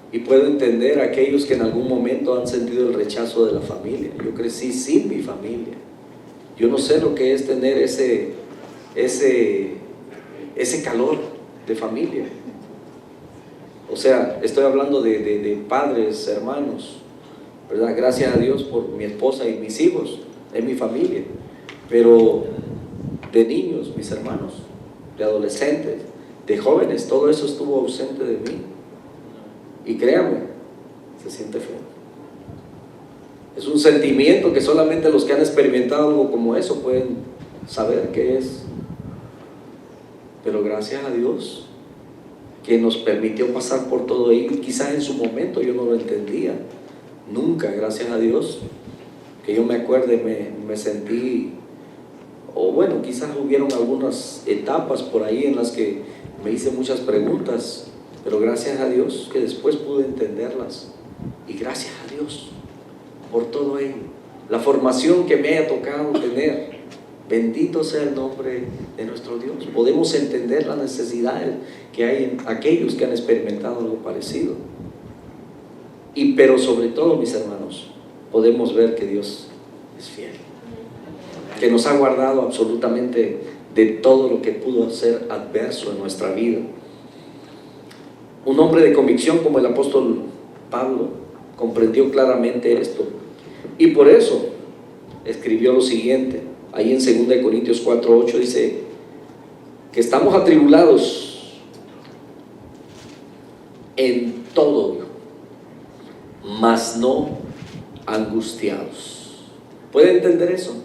y puedo entender a aquellos que en algún momento han sentido el rechazo de la familia. Yo crecí sin mi familia. Yo no sé lo que es tener ese calor de familia. O sea, estoy hablando de padres, hermanos, ¿verdad? Gracias a Dios por mi esposa y mis hijos, es mi familia. Pero de niños, mis hermanos, de adolescentes, de jóvenes, todo eso estuvo ausente de mí. Y créanme, se siente feo. Es un sentimiento que solamente los que han experimentado algo como eso pueden saber qué es. Pero gracias a Dios que nos permitió pasar por todo ello. Quizás en su momento yo no lo entendía. Nunca, gracias a Dios, que yo me acuerde, me sentí, o bueno, quizás hubieron algunas etapas por ahí en las que me hice muchas preguntas, pero gracias a Dios que después pude entenderlas. Y gracias a Dios por todo ello. La formación que me haya tocado tener, bendito sea el nombre de nuestro Dios. Podemos entender las necesidades que hay en aquellos que han experimentado algo parecido. Pero sobre todo, mis hermanos, podemos ver que Dios es fiel, que nos ha guardado absolutamente de todo lo que pudo ser adverso en nuestra vida. Un hombre de convicción como el apóstol Pablo comprendió claramente esto, y por eso escribió lo siguiente, ahí en 2 Corintios 4:8 dice que estamos atribulados en todo, mas no angustiados. ¿Puede entender eso?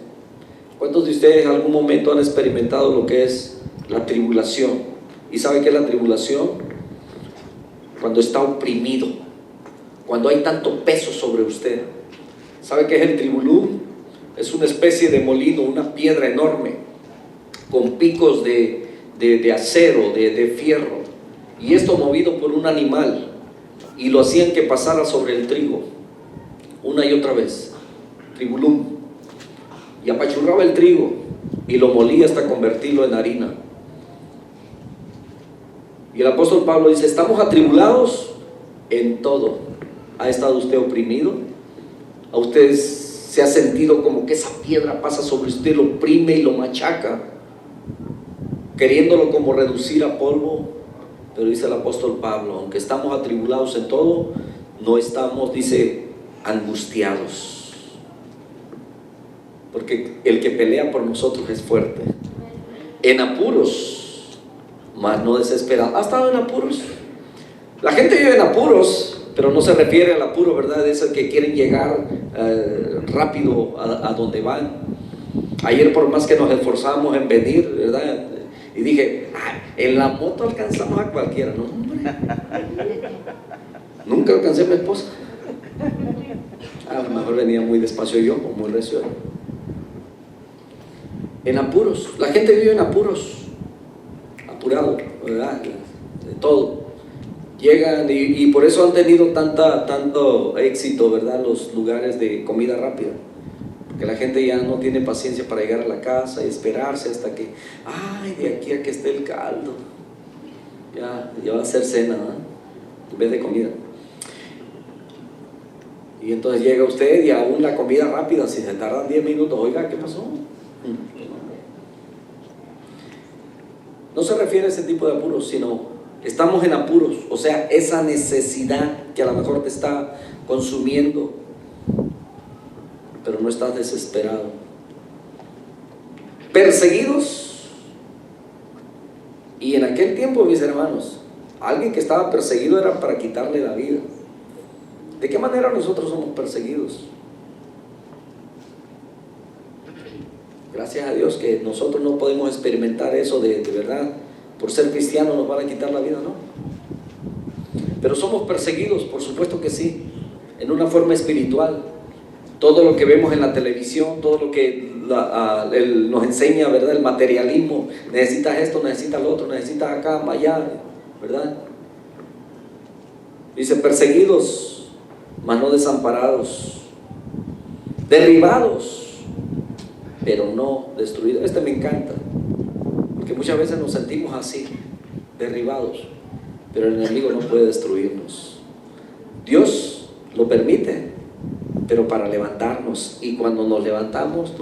¿Cuántos de ustedes en algún momento han experimentado lo que es la tribulación? ¿Y sabe qué es la tribulación? Cuando está oprimido, cuando hay tanto peso sobre usted. ¿Sabe qué es el tribulum? Es una especie de molino, una piedra enorme con picos de acero, de fierro, y esto movido por un animal, y lo hacían que pasara sobre el trigo una y otra vez, tribulum, y apachurraba el trigo y lo molía hasta convertirlo en harina. Y el apóstol Pablo dice, estamos atribulados en todo. ¿Ha estado usted oprimido? ¿A usted se ha sentido como que esa piedra pasa sobre usted, lo oprime y lo machaca, queriéndolo como reducir a polvo? Pero dice el apóstol Pablo, aunque estamos atribulados en todo, no estamos, dice, angustiados, porque el que pelea por nosotros es fuerte. En apuros, mas no desesperado. ¿Ha estado en apuros? La gente vive en apuros, pero no se refiere al apuro, ¿verdad? Es el que quieren llegar rápido a donde van. Ayer, por más que nos esforzamos en venir, ¿verdad? Y dije, en la moto alcanzamos a cualquiera, ¿no? Nunca alcancé a mi esposa. A lo mejor venía muy despacio yo, o muy recio. En apuros, la gente vive en apuros, apurado, ¿verdad? De todo. Llegan y por eso han tenido tanto éxito, ¿verdad? Los lugares de comida rápida. Que la gente ya no tiene paciencia para llegar a la casa y esperarse hasta que, de aquí a que esté el caldo, ya va a ser cena, ¿no? En vez de comida. Y entonces llega usted y aún la comida rápida, si se tardan 10 minutos, oiga, ¿qué pasó? No se refiere a ese tipo de apuros, sino estamos en apuros, o sea, esa necesidad que a lo mejor te está consumiendo, pero no estás desesperado. Perseguidos. Y en aquel tiempo, mis hermanos, alguien que estaba perseguido era para quitarle la vida. ¿De qué manera nosotros somos perseguidos? Gracias a Dios que nosotros no podemos experimentar eso de verdad. Por ser cristianos nos van a quitar la vida, ¿no? Pero somos perseguidos, por supuesto que sí, en una forma espiritual. Todo lo que vemos en la televisión, todo lo que nos enseña, ¿verdad? El materialismo, necesitas esto, necesitas lo otro, necesitas acá, allá, ¿verdad? Dice, perseguidos, mas no desamparados, derribados, pero no destruidos. Este me encanta, porque muchas veces nos sentimos así, derribados, pero el enemigo no puede destruirnos. Dios lo permite, pero para levantarnos, y cuando nos levantamos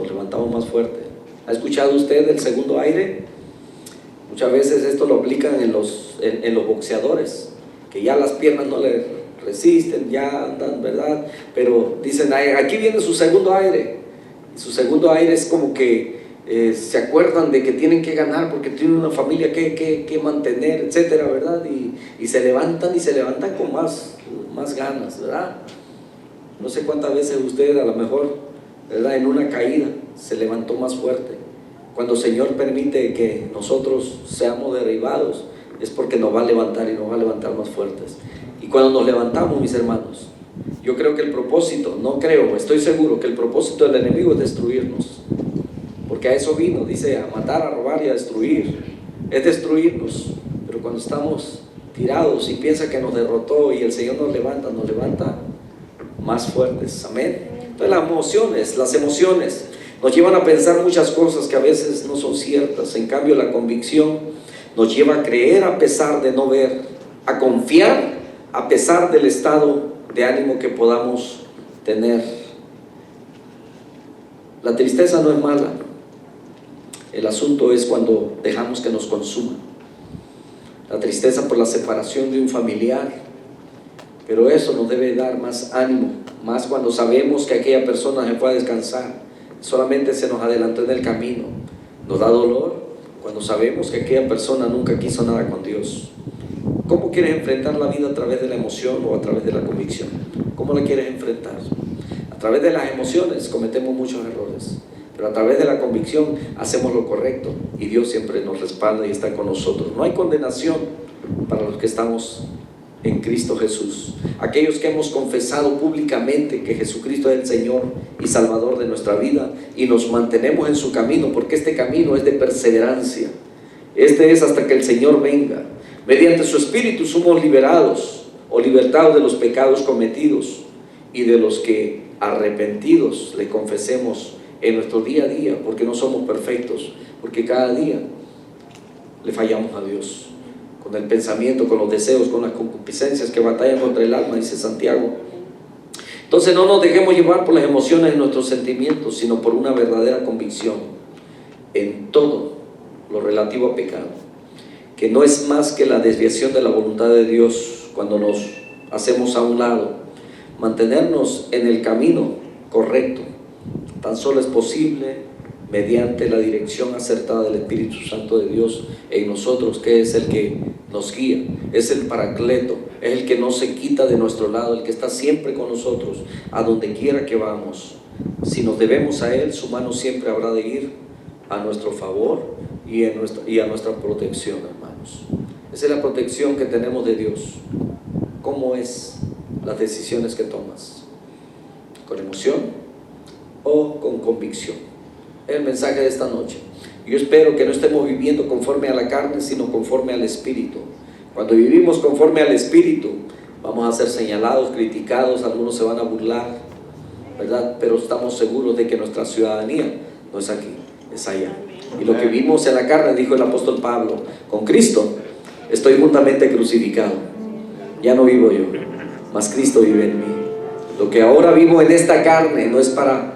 más fuerte. ¿Ha escuchado usted del segundo aire? Muchas veces esto lo aplican en los boxeadores, que ya las piernas no le resisten, ya andan, ¿verdad? Pero dicen, aquí viene su segundo aire. Y su segundo aire es como que se acuerdan de que tienen que ganar porque tienen una familia que mantener, etcétera, ¿verdad? Y se levantan con más ganas, ¿verdad? No sé cuántas veces usted a lo mejor, ¿verdad?, en una caída se levantó más fuerte. Cuando el Señor permite que nosotros seamos derribados, es porque nos va a levantar y nos va a levantar más fuertes. Y cuando nos levantamos, mis hermanos, yo creo que el propósito, no creo, estoy seguro que el propósito del enemigo es destruirnos. Porque a eso vino, dice, a matar, a robar y a destruir. Es destruirnos. Pero cuando estamos tirados y piensa que nos derrotó y el Señor nos levanta más fuertes. Amén. Entonces las emociones nos llevan a pensar muchas cosas que a veces no son ciertas. En cambio, la convicción nos lleva a creer a pesar de no ver, a confiar a pesar del estado de ánimo que podamos tener. La tristeza no es mala. El asunto es cuando dejamos que nos consuma. La tristeza por la separación de un familiar, pero eso nos debe dar más ánimo, más cuando sabemos que aquella persona se fue a descansar, solamente se nos adelantó en el camino. Nos da dolor cuando sabemos que aquella persona nunca quiso nada con Dios. ¿Cómo quieres enfrentar la vida? ¿A través de la emoción o a través de la convicción? ¿Cómo la quieres enfrentar? A través de las emociones cometemos muchos errores, pero a través de la convicción hacemos lo correcto y Dios siempre nos respalda y está con nosotros. No hay condenación para los que estamos en Cristo Jesús. Aquellos que hemos confesado públicamente que Jesucristo es el Señor y Salvador de nuestra vida y nos mantenemos en su camino, porque este camino es de perseverancia. Este es hasta que el Señor venga. Mediante su Espíritu somos liberados o libertados de los pecados cometidos y de los que arrepentidos le confesemos en nuestro día a día, porque no somos perfectos, porque cada día le fallamos a Dios, con el pensamiento, con los deseos, con las concupiscencias que batallan contra el alma, dice Santiago. Entonces no nos dejemos llevar por las emociones de nuestros sentimientos, sino por una verdadera convicción en todo lo relativo a pecado, que no es más que la desviación de la voluntad de Dios cuando nos hacemos a un lado. Mantenernos en el camino correcto tan solo es posible mediante la dirección acertada del Espíritu Santo de Dios en nosotros, que es el que nos guía, es el Paracleto, es el que no se quita de nuestro lado, el que está siempre con nosotros a donde quiera que vamos. Si nos debemos a Él, su mano siempre habrá de ir a nuestro favor y a nuestra protección, hermanos. Esa es la protección que tenemos de Dios. ¿Cómo es las decisiones que tomas? ¿Con emoción o con convicción? Es el mensaje de esta noche. Yo espero que no estemos viviendo conforme a la carne, sino conforme al Espíritu. Cuando vivimos conforme al Espíritu, vamos a ser señalados, criticados, algunos se van a burlar, ¿verdad? Pero estamos seguros de que nuestra ciudadanía no es aquí, es allá. Y lo que vimos en la carne, dijo el apóstol Pablo, con Cristo estoy juntamente crucificado. Ya no vivo yo, mas Cristo vive en mí. Lo que ahora vivo en esta carne no es para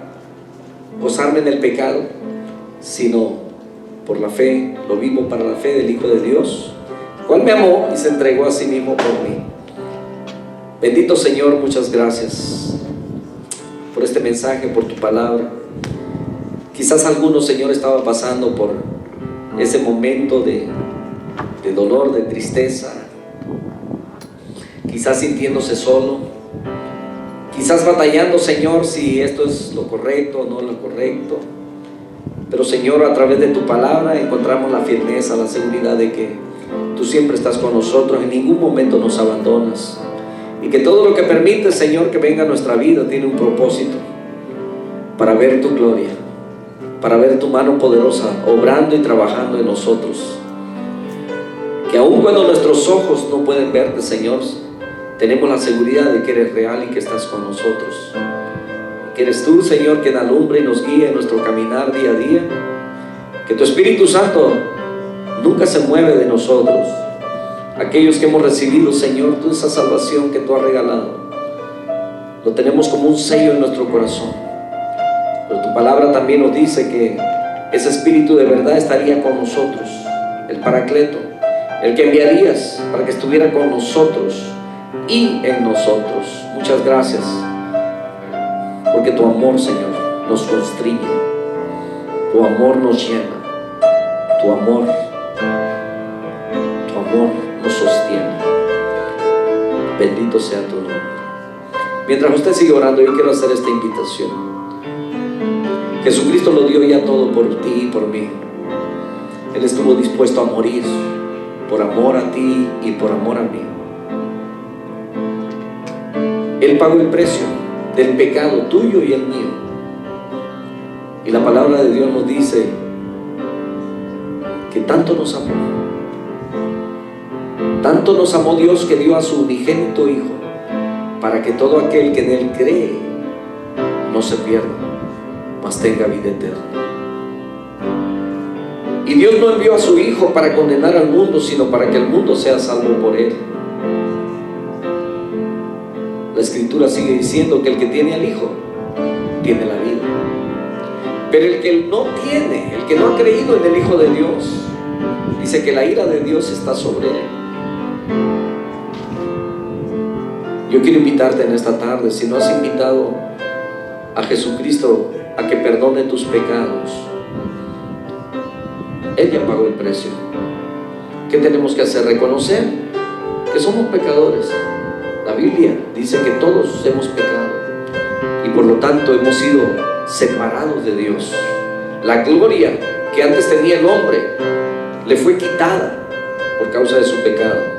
gozarme en el pecado, sino por la fe. Lo vivo para la fe del Hijo de Dios, cual me amó y se entregó a sí mismo por mí. Bendito Señor, muchas gracias por este mensaje, por tu palabra. Quizás algunos, Señor, estaban pasando por ese momento de dolor, de tristeza, quizás sintiéndose solo, quizás batallando, Señor, si esto es lo correcto o no lo correcto. Pero, Señor, a través de tu palabra encontramos la firmeza, la seguridad de que tú siempre estás con nosotros, en ningún momento nos abandonas, y que todo lo que permites, Señor, que venga a nuestra vida tiene un propósito, para ver tu gloria, para ver tu mano poderosa obrando y trabajando en nosotros. Que aun cuando nuestros ojos no pueden verte, Señor, tenemos la seguridad de que eres real y que estás con nosotros, que eres tú, Señor, quien alumbra y nos guía en nuestro caminar día a día, que tu Espíritu Santo nunca se mueve de nosotros. Aquellos que hemos recibido, Señor, toda esa salvación que tú has regalado, lo tenemos como un sello en nuestro corazón. Pero tu palabra también nos dice que ese Espíritu de verdad estaría con nosotros, el Paracleto, el que enviarías para que estuviera con nosotros y en nosotros. Muchas gracias, porque tu amor, Señor, nos constriñe, tu amor nos llena, tu amor nos sostiene. Bendito sea tu nombre. Mientras usted sigue orando, yo quiero hacer esta invitación. Jesucristo lo dio ya todo por ti y por mí. Él estuvo dispuesto a morir por amor a ti y por amor a mí. Él pagó el precio del pecado tuyo y el mío. Y la palabra de Dios nos dice que tanto nos amó Dios, que dio a su unigénito Hijo, para que todo aquel que en Él cree no se pierda, mas tenga vida eterna. Y Dios no envió a su Hijo para condenar al mundo, sino para que el mundo sea salvo por Él. La Escritura sigue diciendo que el que tiene al Hijo tiene la vida. Pero el que no tiene, el que no ha creído en el Hijo de Dios, dice que la ira de Dios está sobre él. Yo quiero invitarte en esta tarde, si no has invitado a Jesucristo a que perdone tus pecados, Él ya pagó el precio. ¿Qué tenemos que hacer? Reconocer que somos pecadores. La Biblia dice que todos hemos pecado y por lo tanto hemos sido separados de Dios. La gloria que antes tenía el hombre le fue quitada por causa de su pecado.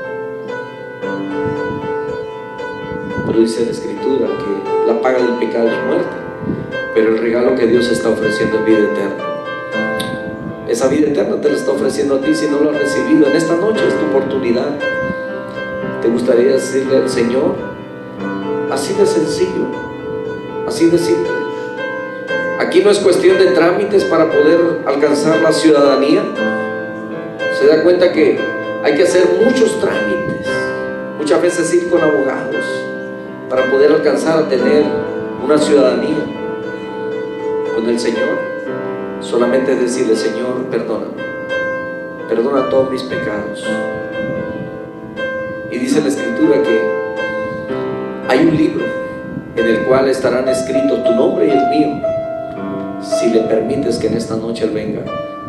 Pero dice la Escritura que la paga del pecado es muerte, pero el regalo que Dios está ofreciendo es vida eterna. Esa vida eterna te la está ofreciendo a ti si no lo has recibido. En esta noche es tu oportunidad. ¿Te gustaría decirle al Señor? Así de sencillo, así de simple. Aquí no es cuestión de trámites para poder alcanzar la ciudadanía. Se da cuenta que hay que hacer muchos trámites, muchas veces ir con abogados para poder alcanzar a tener una ciudadanía. Con el Señor solamente es decirle: Señor, perdona todos mis pecados. Y dice la Escritura que hay un libro en el cual estarán escritos tu nombre y el mío, si le permites que en esta noche Él venga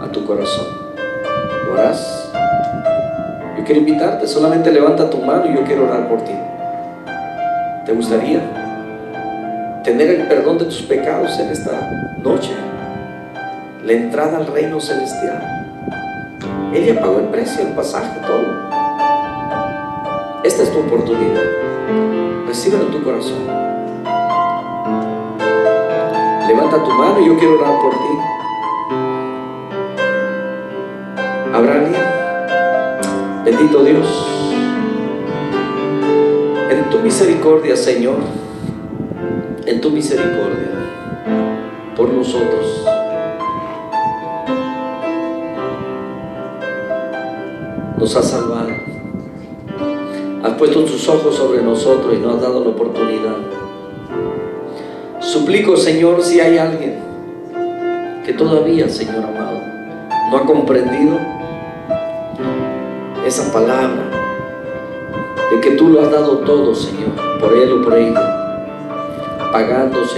a tu corazón. ¿Lo harás? Yo quiero invitarte, solamente levanta tu mano y yo quiero orar por ti. ¿Te gustaría tener el perdón de tus pecados en esta noche? La entrada al reino celestial. Él ya pagó el precio, el pasaje, todo. Esta es tu oportunidad. Recíbelo en tu corazón. Levanta tu mano y yo quiero orar por ti. ¿Habrá alguien? Bendito Dios, en tu misericordia, Señor, en tu misericordia por nosotros, nos has salvado. Has puesto tus ojos sobre nosotros y nos has dado la oportunidad. Suplico, Señor, si hay alguien que todavía, Señor amado, no ha comprendido esa palabra de que tú lo has dado todo, Señor, por él o por ella, pagando, Señor,